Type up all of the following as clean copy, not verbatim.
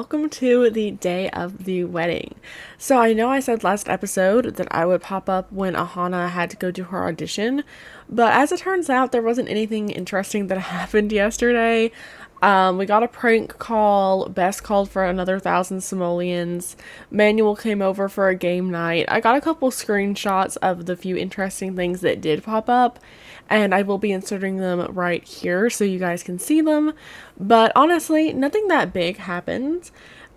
welcome to the day of the wedding. So I know I said last episode that I would pop up when Ahana had to go do her audition, but as it turns out, there wasn't anything interesting that happened yesterday. We got a prank call. Bess called for another 1,000 simoleons. Manuel came over for a game night. I got a couple screenshots of the few interesting things that did pop up, and I will be inserting them right here so you guys can see them. But honestly, nothing that big happened.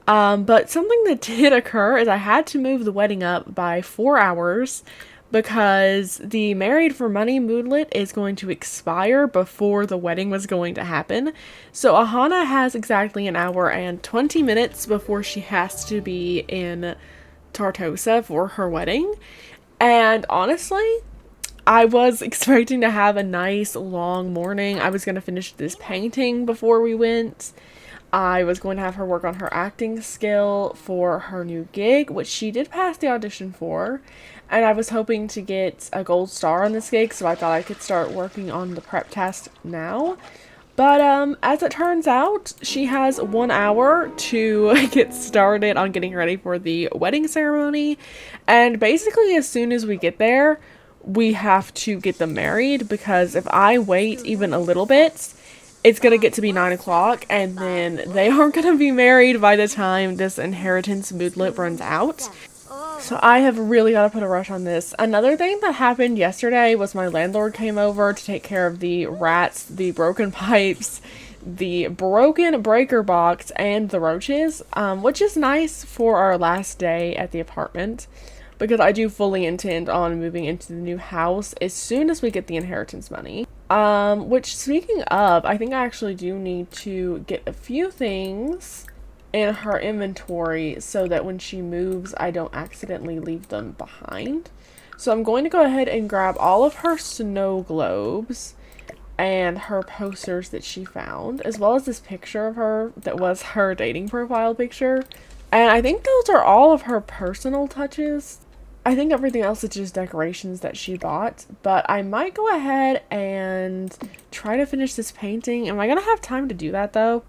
But something that did occur is I had to move the wedding up by 4 hours because the Married for Money moodlet is going to expire before the wedding was going to happen. So Ahana has exactly an hour and 20 minutes before she has to be in Tartosa for her wedding. And honestly, I was expecting to have a nice long morning. I was going to finish this painting before we went. I was going to have her work on her acting skill for her new gig, which she did pass the audition for. And I was hoping to get a gold star on this gig, so I thought I could start working on the prep test now. But as it turns out, she has 1 hour to get started on getting ready for the wedding ceremony. And basically, as soon as we get there, we have to get them married, because if I wait even a little bit, it's gonna get to be 9 o'clock, and then they aren't gonna be married by the time this inheritance moodlet runs out. So I have really got to put a rush on this. Another thing that happened yesterday was my landlord came over to take care of the rats, the broken pipes, the broken breaker box, and the roaches, which is nice for our last day at the apartment, because I do fully intend on moving into the new house as soon as we get the inheritance money. Which, speaking of, I think I actually do need to get a few things in her inventory so that when she moves, I don't accidentally leave them behind. So I'm going to go ahead and grab all of her snow globes and her posters that she found, as well as this picture of her that was her dating profile picture. And I think those are all of her personal touches. I think everything else is just decorations that she bought, but I might go ahead and try to finish this painting. Am I gonna have time to do that though?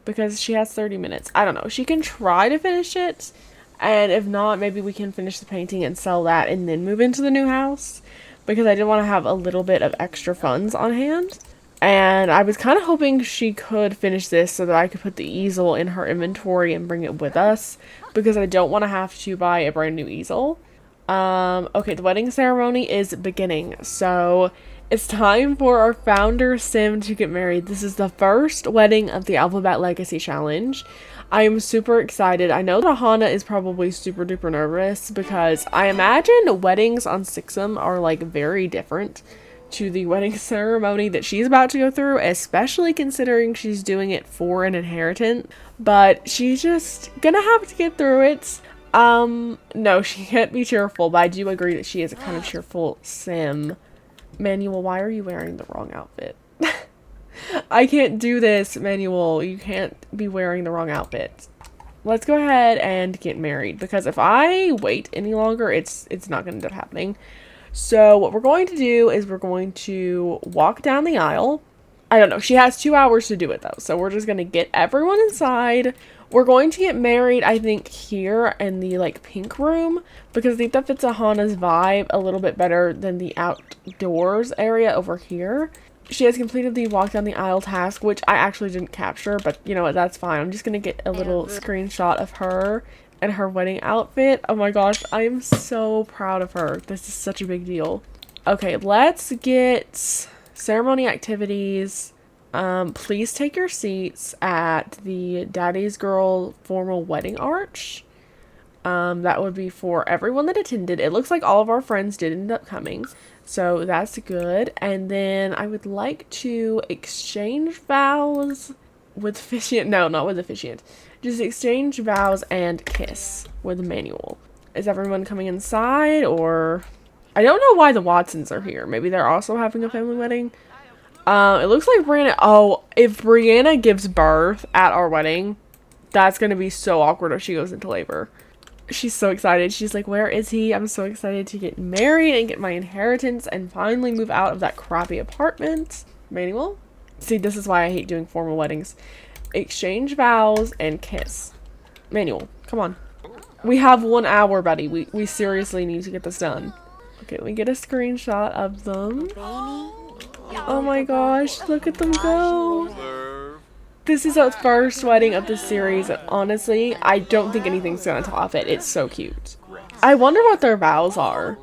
Because she has 30 minutes. I don't know. She can try to finish it, and if not, maybe we can finish the painting and sell that and then move into the new house, because I did want to have a little bit of extra funds on hand. And I was kind of hoping she could finish this so that I could put the easel in her inventory and bring it with us, because I don't want to have to buy a brand new easel. Okay, the wedding ceremony is beginning, so it's time for our founder Sim to get married. This is the first wedding of the Alphabet Legacy Challenge. I am super excited. I know that Ahana is probably super duper nervous, because I imagine weddings on Sixum are like very different to the wedding ceremony that she's about to go through, especially considering she's doing it for an inheritance. But she's just gonna have to get through it. No, she can't be cheerful, but I do agree that she is a kind of cheerful Sim. Manuel, why are you wearing the wrong outfit? I can't do this, Manuel. You can't be wearing the wrong outfit. Let's go ahead and get married, because if I wait any longer, it's not going to end up happening. So what we're going to do is we're going to walk down the aisle. I don't know. She has 2 hours to do it, though. So we're just going to get everyone inside. We're going to get married, I think, here in the, like, pink room, because I think that fits Ahana's vibe a little bit better than the outdoors area over here. She has completed the walk down the aisle task, which I actually didn't capture, but you know what, that's fine. I'm just going to get a little screenshot of her and her wedding outfit. Oh my gosh, I am so proud of her. This is such a big deal. Okay, let's get ceremony activities. Please take your seats at the Daddy's Girl formal wedding arch. That would be for everyone that attended. It looks like all of our friends did end up coming, so that's good. And then I would like to exchange vows with officiant. No, not with officiant. Just exchange vows and kiss with Manuel. Is everyone coming inside, or I don't know why the Watsons are here. Maybe they're also having a family wedding. It looks like Brianna. Oh, if Brianna gives birth at our wedding, that's gonna be so awkward if she goes into labor. She's so excited. She's like, where is he? I'm so excited to get married and get my inheritance and finally move out of that crappy apartment. Manuel? See, this is why I hate doing formal weddings. Exchange vows and kiss. Manual, come on. We have 1 hour, buddy. We seriously need to get this done. Okay, let me get a screenshot of them. Oh my gosh, look at them go. This is our first wedding of the series, and honestly, I don't think anything's gonna top it. It's so cute. I wonder what their vows are.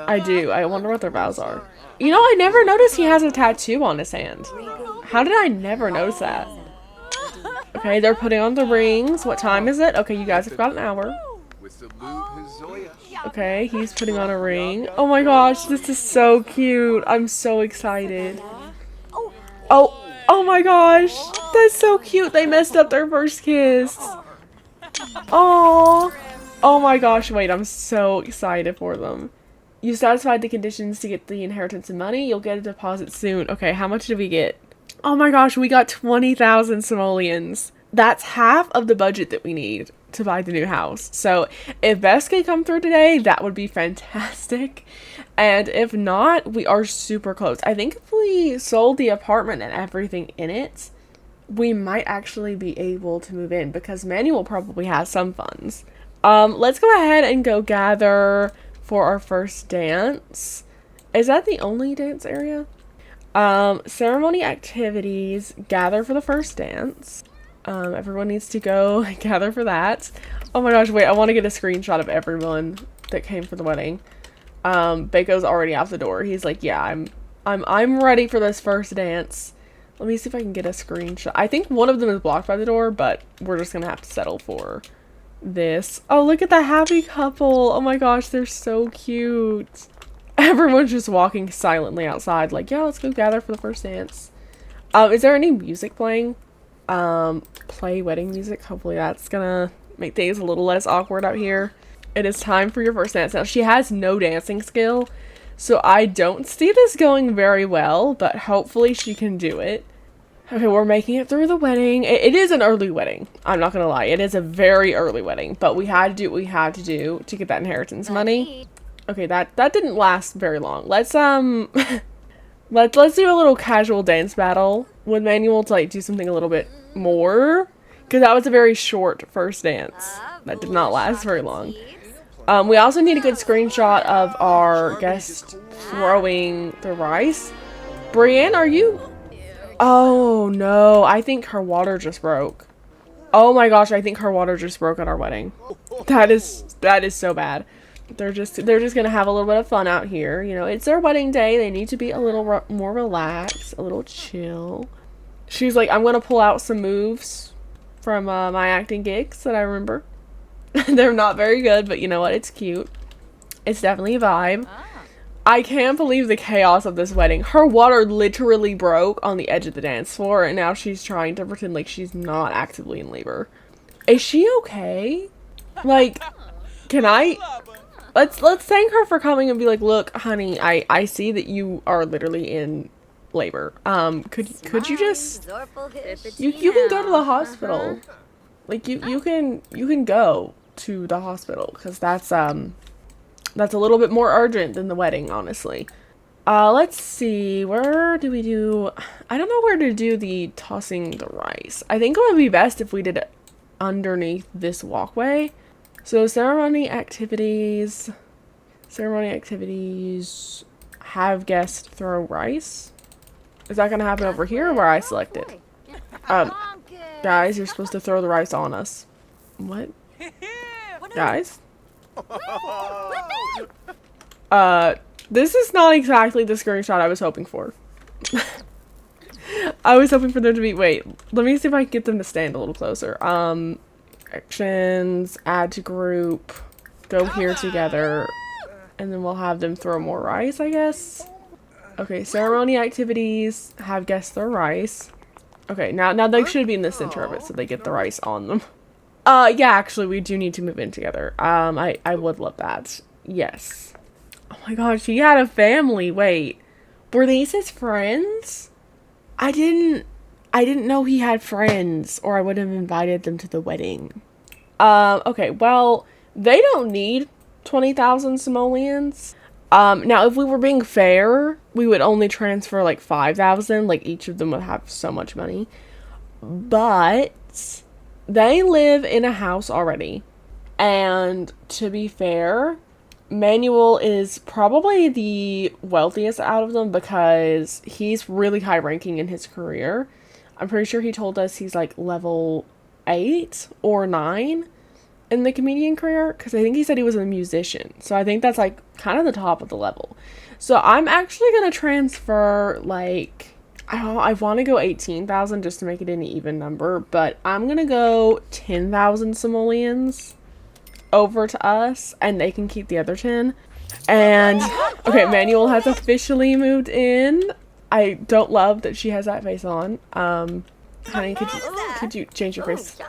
I do. I wonder what their vows are. You know, I never noticed he has a tattoo on his hand. How did I never notice that? Okay, they're putting on the rings. What time is it? Okay, you guys have got an hour. Okay, he's putting on a ring. Oh my gosh, this is so cute. I'm so excited. Oh my gosh, that's so cute. They messed up their first kiss. Oh my gosh, wait, I'm so excited for them. You satisfied the conditions to get the inheritance and money. You'll get a deposit soon. Okay, how much did we get? Oh my gosh, we got 20,000 simoleons. That's half of the budget that we need to buy the new house. So if Bess can come through today, that would be fantastic. And if not, we are super close. I think if we sold the apartment and everything in it, we might actually be able to move in because Manuel probably has some funds. Let's go ahead and go gather for our first dance. Is that the only dance area? Ceremony activities, gather for the first dance. Everyone needs to go gather for that. Oh my gosh, wait, I want to get a screenshot of everyone that came for the wedding. Baco's already out the door. He's like, yeah, I'm ready for this first dance. Let me see if I can get a screenshot. I think one of them is blocked by the door, but we're just gonna have to settle for this. Oh, look at that happy couple. Oh my gosh, they're so cute. Everyone's just walking silently outside like, yeah, let's go gather for the first dance. Is there any music playing? Play wedding music. Hopefully that's gonna make things a little less awkward out here. It is time for your first dance. Now, she has no dancing skill, so I don't see this going very well, but hopefully she can do it. Okay, we're making it through the wedding. It is an early wedding. I'm not gonna lie. It is a very early wedding, but we had to do what we had to do to get that inheritance money. Okay, that didn't last very long. Let's let's do a little casual dance battle with Manuel to like do something a little bit more, because that was a very short first dance that did not last very long. We also need a good screenshot of our guest throwing the rice. Brienne, are you? Oh no, I think her water just broke. Oh my gosh, I think her water just broke at our wedding. That is so bad. They're just gonna have a little bit of fun out here. You know, it's their wedding day. They need to be a little more relaxed, a little chill. She's like, I'm gonna pull out some moves from my acting gigs that I remember. They're not very good, but you know what? It's cute. It's definitely a vibe. I can't believe the chaos of this wedding. Her water literally broke on the edge of the dance floor, and now she's trying to pretend like she's not actively in labor. Is she okay? Like, can I... Let's thank her for coming and be like, look, honey, I see that you are literally in labor. Could you just... You can go to the hospital. Like, you can go to the hospital, because that's a little bit more urgent than the wedding, honestly. Let's see, where do we do... I don't know where to do the tossing the rice. I think it would be best if we did it underneath this walkway. So ceremony activities, have guests throw rice. Is that gonna happen over here where I selected? Guys, you're supposed to throw the rice on us. What? Guys? This is not exactly the screenshot I was hoping for. I was hoping for them to be, wait, let me see if I can get them to stand a little closer. Actions, add to group, go here together, and then we'll have them throw more rice, I guess. Okay, ceremony activities, have guests throw rice. Okay, now they should be in the center of it, so they get the rice on them. Yeah, actually, we do need to move in together. I would love that. Yes. Oh my gosh, he had a family. Wait, were these his friends? I didn't know he had friends, or I would have invited them to the wedding. Okay, well, they don't need 20,000 simoleons. Now, if we were being fair, we would only transfer, like, 5,000. Like, each of them would have so much money. But they live in a house already. And to be fair, Manuel is probably the wealthiest out of them because he's really high ranking in his career. I'm pretty sure he told us he's like level 8 or 9 in the comedian career because I think he said he was a musician. So I think that's like kind of the top of the level. So I'm actually going to transfer like I want to go 18,000 just to make it an even number, but I'm going to go 10,000 simoleons over to us and they can keep the other 10. And okay, Manuel has officially moved in. I don't love that she has that face on. Honey, could you change your face?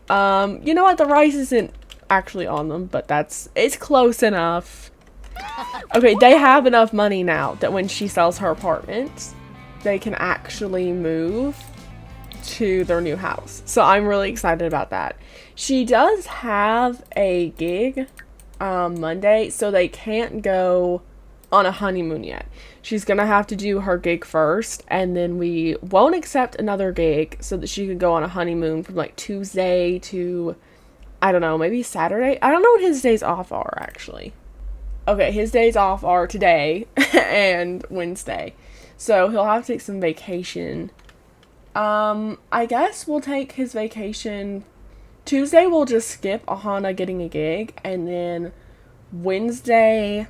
You know what? The rice isn't actually on them, but it's close enough. Okay, they have enough money now that when she sells her apartment, they can actually move to their new house. So I'm really excited about that. She does have a gig Monday, so they can't go on a honeymoon yet. She's gonna have to do her gig first, and then we won't accept another gig so that she could go on a honeymoon from like Tuesday to, I don't know, maybe Saturday. I don't know what his days off are actually. Okay, his days off are today and Wednesday. So he'll have to take some vacation. I guess we'll take his vacation. Tuesday we'll just skip Ahana getting a gig, and then Wednesday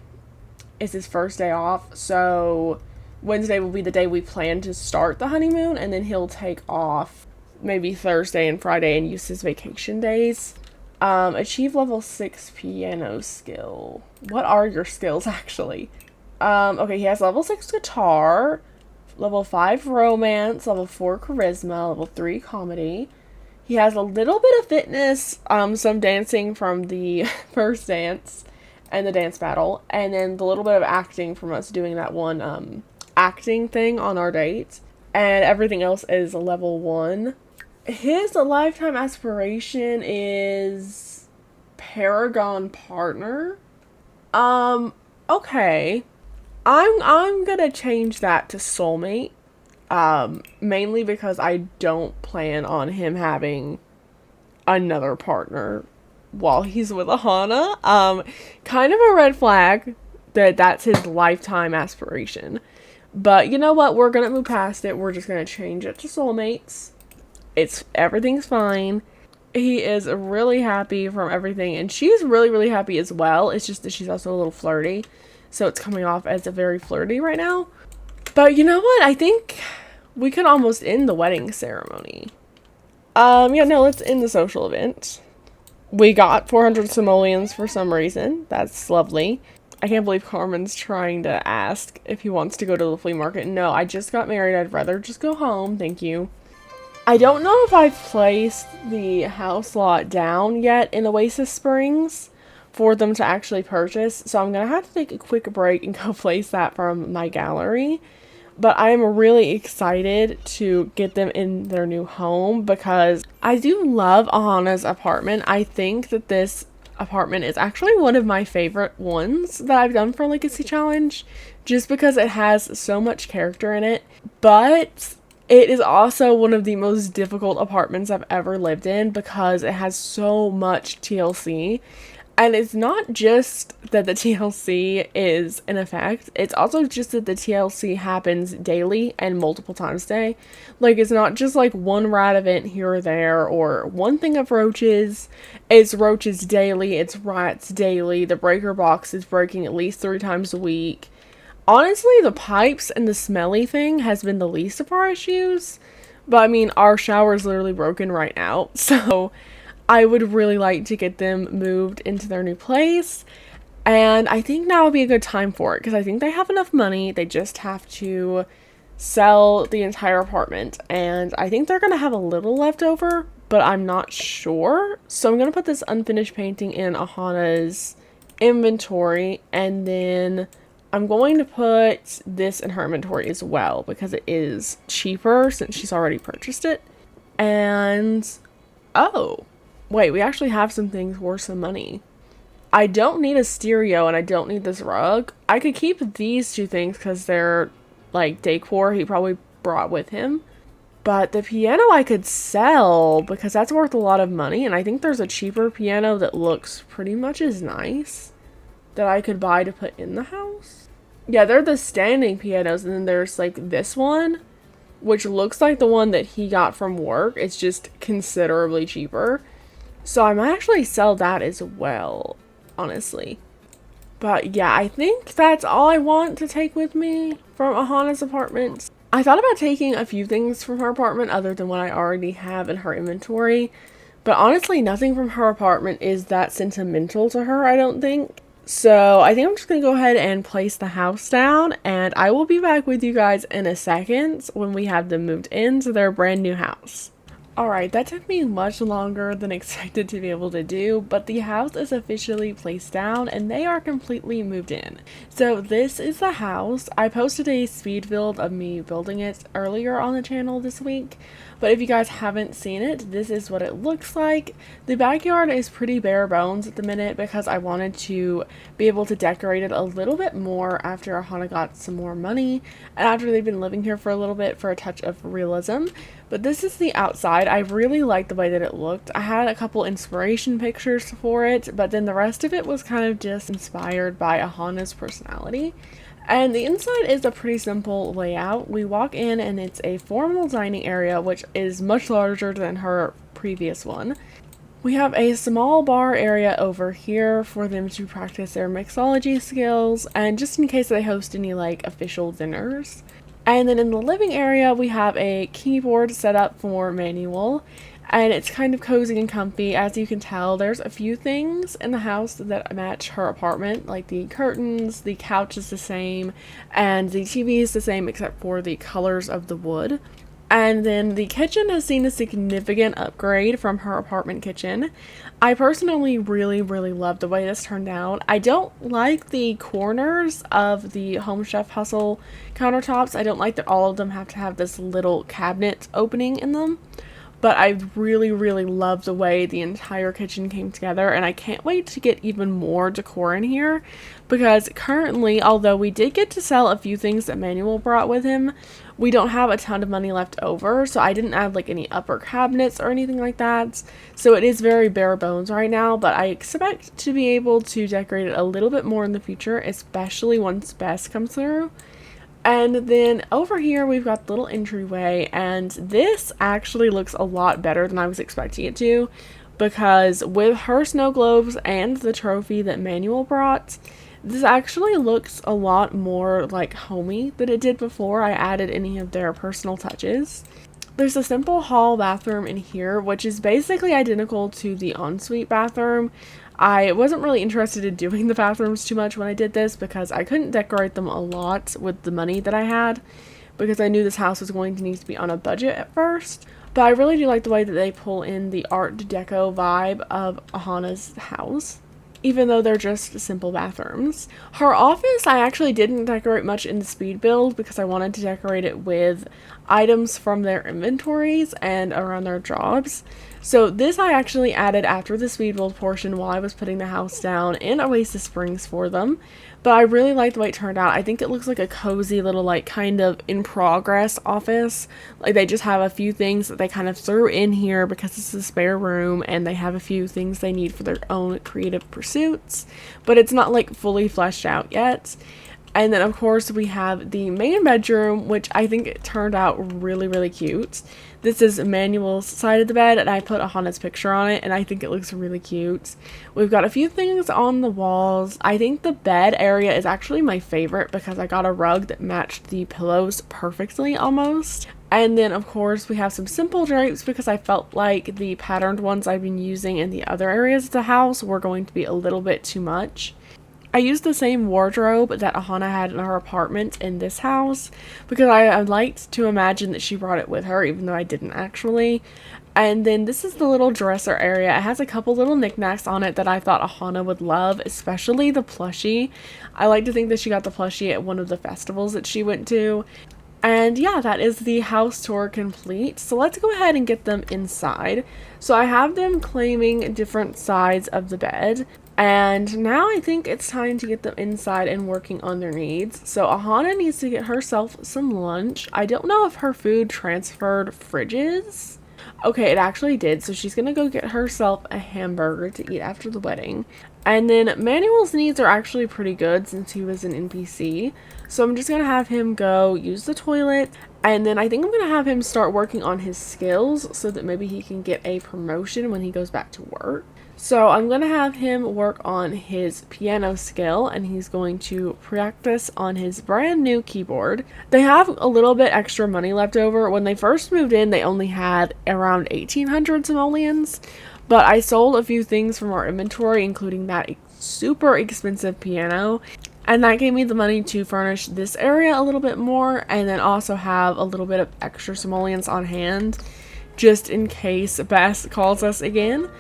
is his first day off. So Wednesday will be the day we plan to start the honeymoon, and then he'll take off maybe Thursday and Friday and use his vacation days. Achieve level 6 piano skill. What are your skills actually? Okay, he has level 6 guitar, level 5 romance, level 4 charisma, level 3 comedy. He has a little bit of fitness, some dancing from the first dance and the dance battle, and then the little bit of acting from us doing that one acting thing on our date. And everything else is level 1. His lifetime aspiration is Paragon Partner. Okay. I'm gonna change that to Soulmate. Mainly because I don't plan on him having another partner while he's with Ahana. Kind of a red flag that that's his lifetime aspiration. But you know what? We're gonna move past it. We're just gonna change it to Soulmates. Everything's fine. He is really happy from everything, and she's really, really happy as well. It's just that she's also a little flirty, so it's coming off as a very flirty right now. But you know what? I think we could almost end the wedding ceremony. Yeah, no, let's end the social event. We got 400 simoleons for some reason. That's lovely. I can't believe Carmen's trying to ask if he wants to go to the flea market. No, I just got married. I'd rather just go home. Thank you. I don't know if I've placed the house lot down yet in Oasis Springs for them to actually purchase, so I'm going to have to take a quick break and go place that from my gallery. But I am really excited to get them in their new home because I do love Ahana's apartment. I think that this apartment is actually one of my favorite ones that I've done for Legacy Challenge, just because it has so much character in it. But it is also one of the most difficult apartments I've ever lived in because it has so much TLC. And it's not just that the TLC is in effect, it's also just that the TLC happens daily and multiple times a day. Like, it's not just like one rat event here or there or one thing of roaches. It's roaches daily, it's rats daily, the breaker box is breaking at least 3 times a week. Honestly, the pipes and the smelly thing has been the least of our issues. But I mean, our shower is literally broken right now, so I would really like to get them moved into their new place, and I think now would be a good time for it because I think they have enough money. They just have to sell the entire apartment, and I think they're going to have a little left over, but I'm not sure. So I'm going to put this unfinished painting in Ahana's inventory, and then I'm going to put this in her inventory as well because it is cheaper since she's already purchased it. And oh, wait, we actually have some things worth some money. I don't need a stereo and I don't need this rug. I could keep these 2 things because they're like decor he probably brought with him. But the piano I could sell because that's worth a lot of money. And I think there's a cheaper piano that looks pretty much as nice that I could buy to put in the house. Yeah, they're the standing pianos. And then there's like this one, which looks like the one that he got from work. It's just considerably cheaper. So I might actually sell that as well, honestly. But yeah, I think that's all I want to take with me from Ahana's apartment. I thought about taking a few things from her apartment other than what I already have in her inventory. But honestly, nothing from her apartment is that sentimental to her, I don't think. So I think I'm just going to go ahead and place the house down. And I will be back with you guys in a second when we have them moved into their brand new house. Alright, that took me much longer than expected to be able to do, but the house is officially placed down and they are completely moved in. So this is the house. I posted a speed build of me building it earlier on the channel this week, but if you guys haven't seen it, this is what it looks like. The backyard is pretty bare bones at the minute because I wanted to be able to decorate it a little bit more after Ahana got some more money and after they've been living here for a little bit for a touch of realism. But this is the outside. I really liked the way that it looked. I had a couple inspiration pictures for it, but then the rest of it was kind of just inspired by Ahana's personality. And the inside is a pretty simple layout. We walk in and it's a formal dining area, which is much larger than her previous one. We have a small bar area over here for them to practice their mixology skills and just in case they host any like official dinners. And then in the living area, we have a keyboard set up for manual, and it's kind of cozy and comfy. As you can tell, there's a few things in the house that match her apartment, like the curtains, the couch is the same, and the TV is the same except for the colors of the wood. And then the kitchen has seen a significant upgrade from her apartment kitchen. I personally really love the way this turned out. I don't like the corners of the Home Chef Hustle countertops. I don't like that all of them have to have this little cabinet opening in them. But I really love the way the entire kitchen came together, and I can't wait to get even more decor in here because currently, although we did get to sell a few things that Manuel brought with him, we don't have a ton of money left over, so I didn't add like any upper cabinets or anything like that. So it is very bare bones right now, but I expect to be able to decorate it a little bit more in the future, especially once Bess comes through. And then over here we've got the little entryway, and this actually looks a lot better than I was expecting it to because with her snow globes and the trophy that Manuel brought, this actually looks a lot more like homey than it did before I added any of their personal touches. There's a simple hall bathroom in here, which is basically identical to the ensuite bathroom. I wasn't really interested in doing the bathrooms too much when I did this because I couldn't decorate them a lot with the money that I had because I knew this house was going to need to be on a budget at first. But I really do like the way that they pull in the Art Deco vibe of Ahana's house, even though they're just simple bathrooms. Her office, I actually didn't decorate much in the speed build because I wanted to decorate it with items from their inventories and around their jobs. So this I actually added after the speed build portion while I was putting the house down in Oasis Springs for them. But I really like the way it turned out. I think it looks like a cozy little like kind of in progress office. Like they just have a few things that they kind of threw in here because it's a spare room and they have a few things they need for their own creative pursuits. But it's not like fully fleshed out yet. And then of course we have the main bedroom, which I think it turned out really cute. This is Manuel's side of the bed and I put Ahana's picture on it and I think it looks really cute. We've got a few things on the walls. I think the bed area is actually my favorite because I got a rug that matched the pillows perfectly almost. And then of course we have some simple drapes because I felt like the patterned ones I've been using in the other areas of the house were going to be a little bit too much. I used the same wardrobe that Ahana had in her apartment in this house because I liked to imagine that she brought it with her, even though I didn't actually. And then this is the little dresser area. It has a couple little knickknacks on it that I thought Ahana would love, especially the plushie. I like to think that she got the plushie at one of the festivals that she went to. And yeah, that is the house tour complete. So let's go ahead and get them inside. So I have them claiming different sides of the bed. And now I think it's time to get them inside and working on their needs. So Ahana needs to get herself some lunch. I don't know if her food transferred fridges. Okay, it actually did. So she's gonna go get herself a hamburger to eat after the wedding. And then Manuel's needs are actually pretty good since he was an NPC. So I'm just gonna have him go use the toilet. And then I think I'm gonna have him start working on his skills so that maybe he can get a promotion when he goes back to work. So I'm going to have him work on his piano skill, and he's going to practice on his brand new keyboard. They have a little bit extra money left over. When they first moved in, they only had around 1,800 simoleons, but I sold a few things from our inventory, including that super expensive piano, and that gave me the money to furnish this area a little bit more, and then also have a little bit of extra simoleons on hand, just in case Bess calls us again.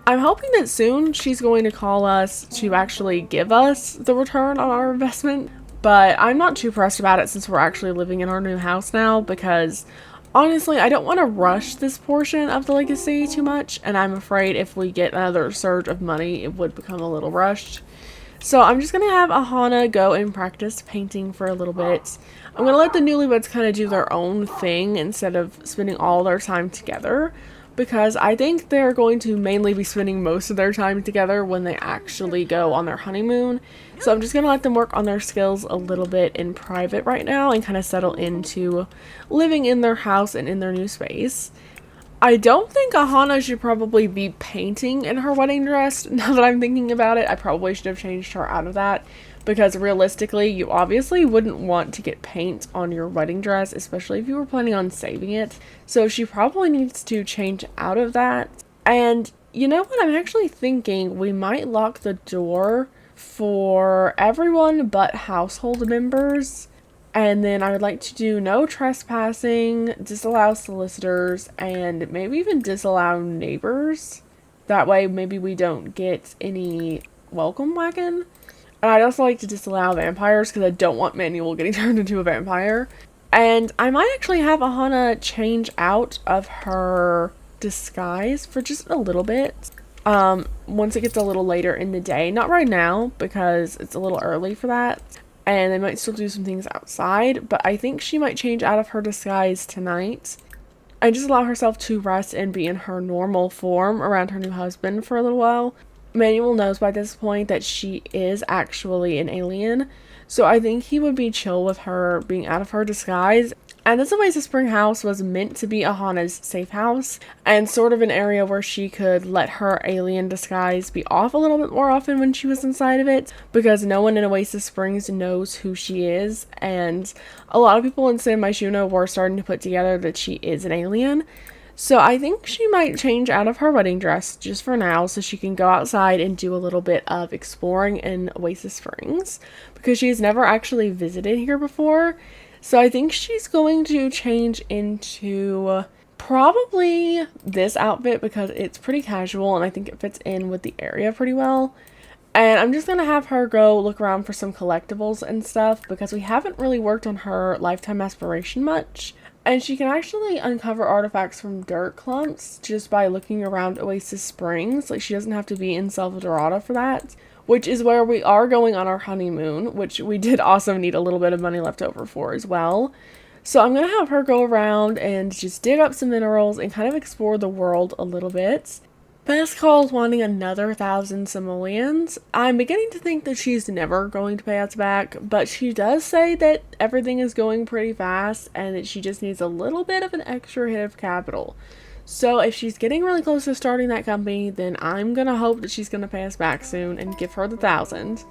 I'm hoping that soon she's going to call us to actually give us the return on our investment, but I'm not too pressed about it since we're actually living in our new house now, because honestly, I don't want to rush this portion of the legacy too much, and I'm afraid if we get another surge of money, it would become a little rushed. So I'm just going to have Ahana go and practice painting for a little bit. I'm going to let the newlyweds kind of do their own thing instead of spending all their time together, because I think they're going to mainly be spending most of their time together when they actually go on their honeymoon. So I'm just going to let them work on their skills a little bit in private right now and kind of settle into living in their house and in their new space. I don't think Ahana should probably be painting in her wedding dress. Now that I'm thinking about it, I probably should have changed her out of that, because realistically, you obviously wouldn't want to get paint on your wedding dress, especially if you were planning on saving it. So she probably needs to change out of that. And you know what? I'm actually thinking we might lock the door for everyone but household members. And then I would like to do no trespassing, disallow solicitors, and maybe even disallow neighbors. That way maybe we don't get any welcome wagon. And I'd also like to disallow vampires because I don't want Manuel getting turned into a vampire. And I might actually have Ahana change out of her disguise for just a little bit. Once it gets a little later in the day. Not right now because it's a little early for that. And they might still do some things outside. But I think she might change out of her disguise tonight. And just allow herself to rest and be in her normal form around her new husband for a little while. Manuel knows by this point that she is actually an alien, so I think he would be chill with her being out of her disguise. And this Oasis Spring house was meant to be Ahana's safe house, and sort of an area where she could let her alien disguise be off a little bit more often when she was inside of it, because no one in Oasis Springs knows who she is, and a lot of people in San Myshuno were starting to put together that she is an alien. So I think she might change out of her wedding dress just for now so she can go outside and do a little bit of exploring in Oasis Springs, because she's never actually visited here before. So I think she's going to change into probably this outfit because it's pretty casual and I think it fits in with the area pretty well. And I'm just going to have her go look around for some collectibles and stuff because we haven't really worked on her lifetime aspiration much. And she can actually uncover artifacts from dirt clumps just by looking around Oasis Springs. Like, she doesn't have to be in Dorado for that, which is where we are going on our honeymoon, which we did also need a little bit of money left over for as well. So I'm going to have her go around and just dig up some minerals and kind of explore the world a little bit. Bess calls wanting another 1,000 simoleons. I'm beginning to think that she's never going to pay us back, but she does say that everything is going pretty fast and that she just needs a little bit of an extra hit of capital. So if she's getting really close to starting that company, then I'm gonna hope that she's gonna pay us back soon and give her the 1,000.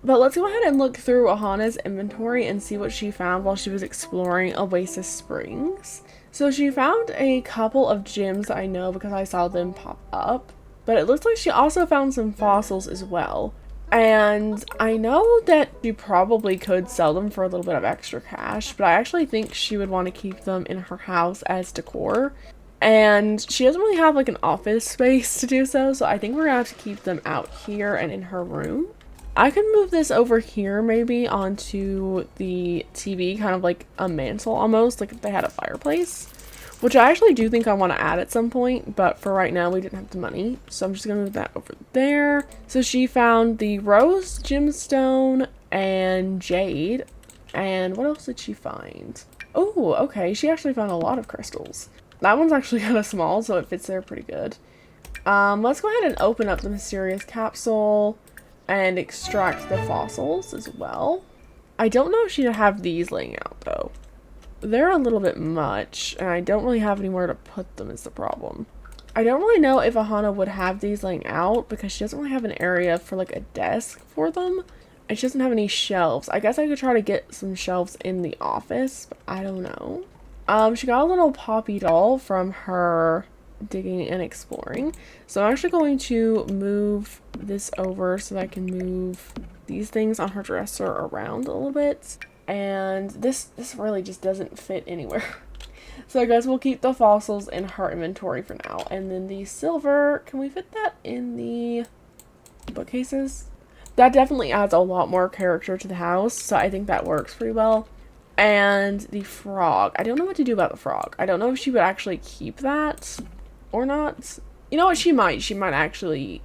But let's go ahead and look through Ahana's inventory and see what she found while she was exploring Oasis Springs. So she found a couple of gems I know because I saw them pop up, but it looks like she also found some fossils as well. And I know that she probably could sell them for a little bit of extra cash, but I actually think she would want to keep them in her house as decor. And she doesn't really have like an office space to do so, so I think we're gonna have to keep them out here and in her room. I could move this over here maybe onto the TV, kind of like a mantle almost, like if they had a fireplace. which I actually do think I want to add at some point, but for right now we didn't have the money, so I'm just gonna move that over there. So she found the rose, gemstone, and jade. And what else did she find? Oh, okay, she actually found a lot of crystals. That one's actually kind of small, so it fits there pretty good. Let's go ahead and open up the mysterious capsule and extract the fossils as well. I don't know if she'd have these laying out though. They're a little bit much, and I don't really have anywhere to put them is the problem. I don't really know if Ahana would have these laying out because she doesn't really have an area for like a desk for them. And she doesn't have any shelves. I guess I could try to get some shelves in the office, but I don't know. She got a little Poppy doll from her digging and exploring. So I'm actually going to move this over so that I can move these things on her dresser around a little bit. And this really just doesn't fit anywhere. So I guess we'll keep the fossils in her inventory for now. And then the silver, can we fit that in the bookcases? That definitely adds a lot more character to the house, so I think that works pretty well. And the frog. I don't know what to do about the frog. I don't know if she would actually keep that or not. You know what? She might. She might actually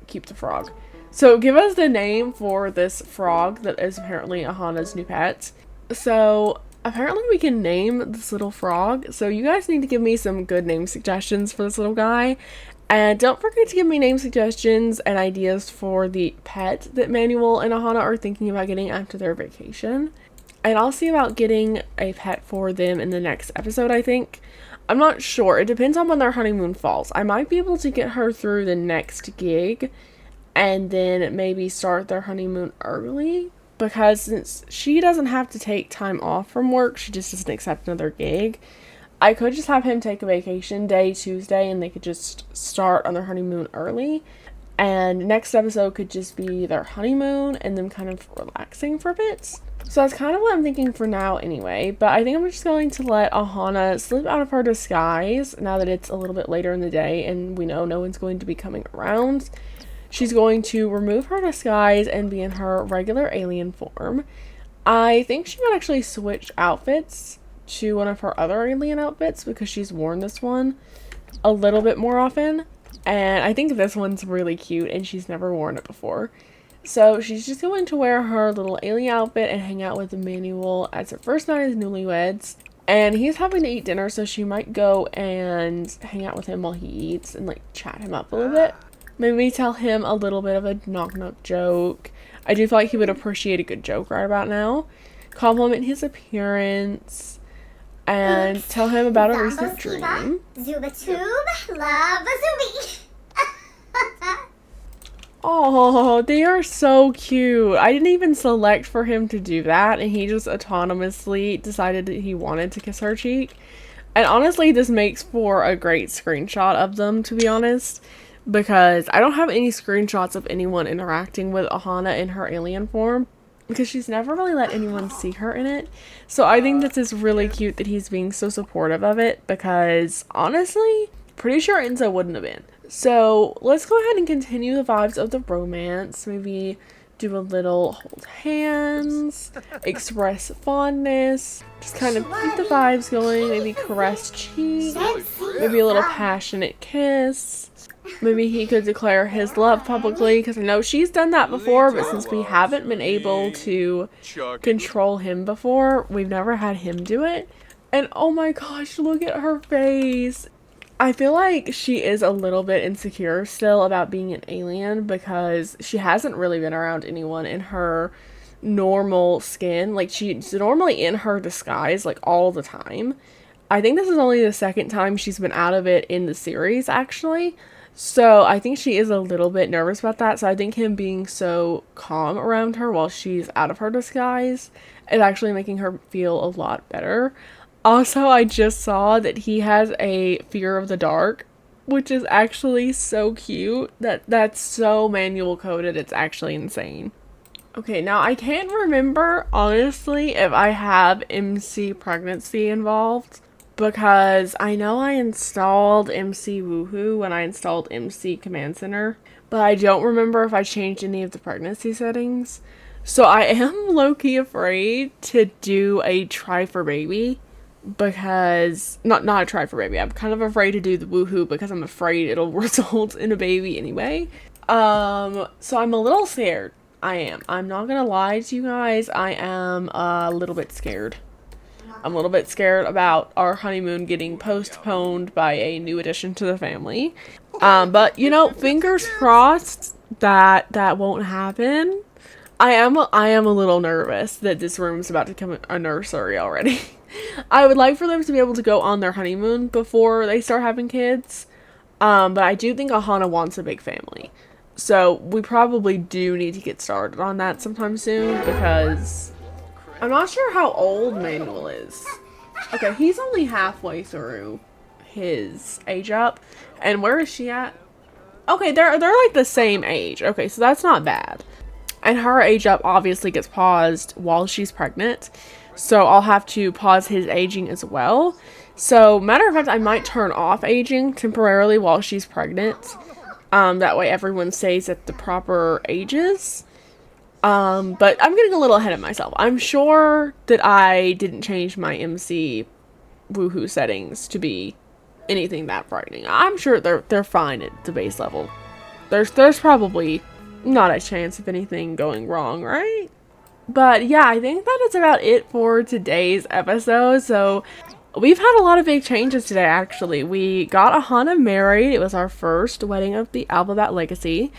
keep the frog. So give us the name for this frog that is apparently Ahana's new pet. So apparently we can name this little frog. So you guys need to give me some good name suggestions for this little guy. And don't forget to give me name suggestions and ideas for the pet that Manuel and Ahana are thinking about getting after their vacation. And I'll see about getting a pet for them in the next episode, I think. I'm not sure. It depends on when their honeymoon falls. I might be able to get her through the next gig and then maybe start their honeymoon early. Because since she doesn't have to take time off from work, she just doesn't accept another gig. I could just have him take a vacation day Tuesday and they could just start on their honeymoon early. And next episode could just be their honeymoon and them kind of relaxing for a bit. So that's kind of what I'm thinking for now anyway. But I think I'm just going to let Ahana slip out of her disguise now that it's a little bit later in the day and we know no one's going to be coming around. She's going to remove her disguise and be in her regular alien form. I think she might actually switch outfits to one of her other alien outfits because she's worn this one a little bit more often. And I think this one's really cute and she's never worn it before. So she's just going to wear her little alien outfit and hang out with Emmanuel as her first night as newlyweds. And he's having to eat dinner, so she might go and hang out with him while he eats and like chat him up a little bit. Maybe tell him a little bit of a knock-knock joke. I do feel like he would appreciate a good joke right about now. Compliment his appearance. And tell him about a recent dream. Oh, they are so cute. I didn't even select for him to do that, and he just autonomously decided that he wanted to kiss her cheek. And honestly, this makes for a great screenshot of them, to be honest, because I don't have any screenshots of anyone interacting with Ahana in her alien form, because she's never really let anyone see her in it. So I think this is really cute that he's being so supportive of it, because honestly, pretty sure Enzo wouldn't have been. So let's go ahead and continue the vibes of the romance. Maybe do a little hold hands, express fondness, just kind of keep the vibes going. Maybe caress cheek, maybe a little passionate kiss. Maybe he could declare his love publicly, because I know she's done that before, but since we haven't been able to control him before, we've never had him do it. And oh my gosh, look at her face. I feel like she is a little bit insecure still about being an alien because she hasn't really been around anyone in her normal skin. Like, she's normally in her disguise, like, all the time. I think this is only the second time she's been out of it in the series, actually. So I think she is a little bit nervous about that. So I think him being so calm around her while she's out of her disguise is actually making her feel a lot better. Also, I just saw that he has a fear of the dark, which is actually so cute. That's so manual coded, it's actually insane. Okay, now I can't remember, honestly, if I have MC pregnancy involved, because I know I installed MC Woohoo when I installed MC Command Center, but I don't remember if I changed any of the pregnancy settings. So I am low-key afraid to do a try for baby because not a try for baby. I'm kind of afraid to do the woohoo because I'm afraid it'll result in a baby anyway. So I'm a little scared. I am. I'm not gonna lie to you guys. I am a little bit scared. I'm a little bit scared about our honeymoon getting postponed by a new addition to the family. But you know, fingers crossed that that won't happen. I am a little nervous that this room is about to become a nursery already. I would like for them to be able to go on their honeymoon before they start having kids. But I do think Ahana wants a big family. So we probably do need to get started on that sometime soon because I'm not sure how old Manuel is. Okay, he's only halfway through his age up. And where is she at? Okay, they're like the same age. Okay, so that's not bad. And her age up obviously gets paused while she's pregnant. So I'll have to pause his aging as well. So matter of fact, I might turn off aging temporarily while she's pregnant. That way everyone stays at the proper ages. But I'm getting a little ahead of myself. I'm sure that I didn't change my MC woohoo settings to be anything that frightening. I'm sure they're fine at the base level. There's probably not a chance of anything going wrong, right? But yeah, I think that is about it for today's episode. So we've had a lot of big changes today, actually. We got Ahana married. It was our first wedding of the Alphabet Legacy.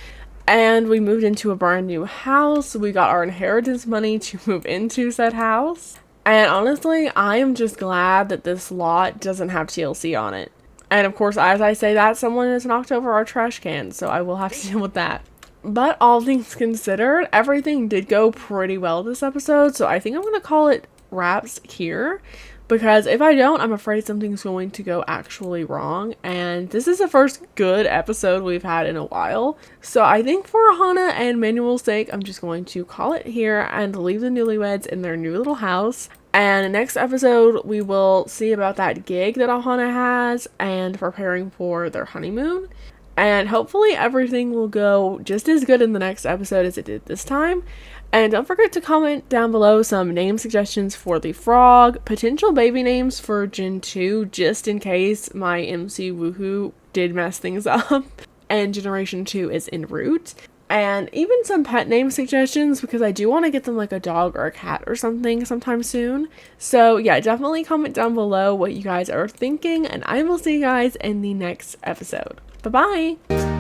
And we moved into a brand new house. We got our inheritance money to move into said house. And honestly, I am just glad that this lot doesn't have TLC on it. And of course, as I say that, someone has knocked over our trash can, so I will have to deal with that. But all things considered, everything did go pretty well this episode, so I think I'm going to call it wraps here. Because if I don't, I'm afraid something's going to go actually wrong. And this is the first good episode we've had in a while. So I think for Ahana and Manuel's sake, I'm just going to call it here and leave the newlyweds in their new little house. And next episode, we will see about that gig that Ahana has and preparing for their honeymoon. And hopefully everything will go just as good in the next episode as it did this time. And don't forget to comment down below some name suggestions for the frog, potential baby names for Gen 2, just in case my MC Woohoo did mess things up and Generation 2 is en route. And even some pet name suggestions because I do want to get them like a dog or a cat or something sometime soon. So yeah, definitely comment down below what you guys are thinking and I will see you guys in the next episode. Bye-bye!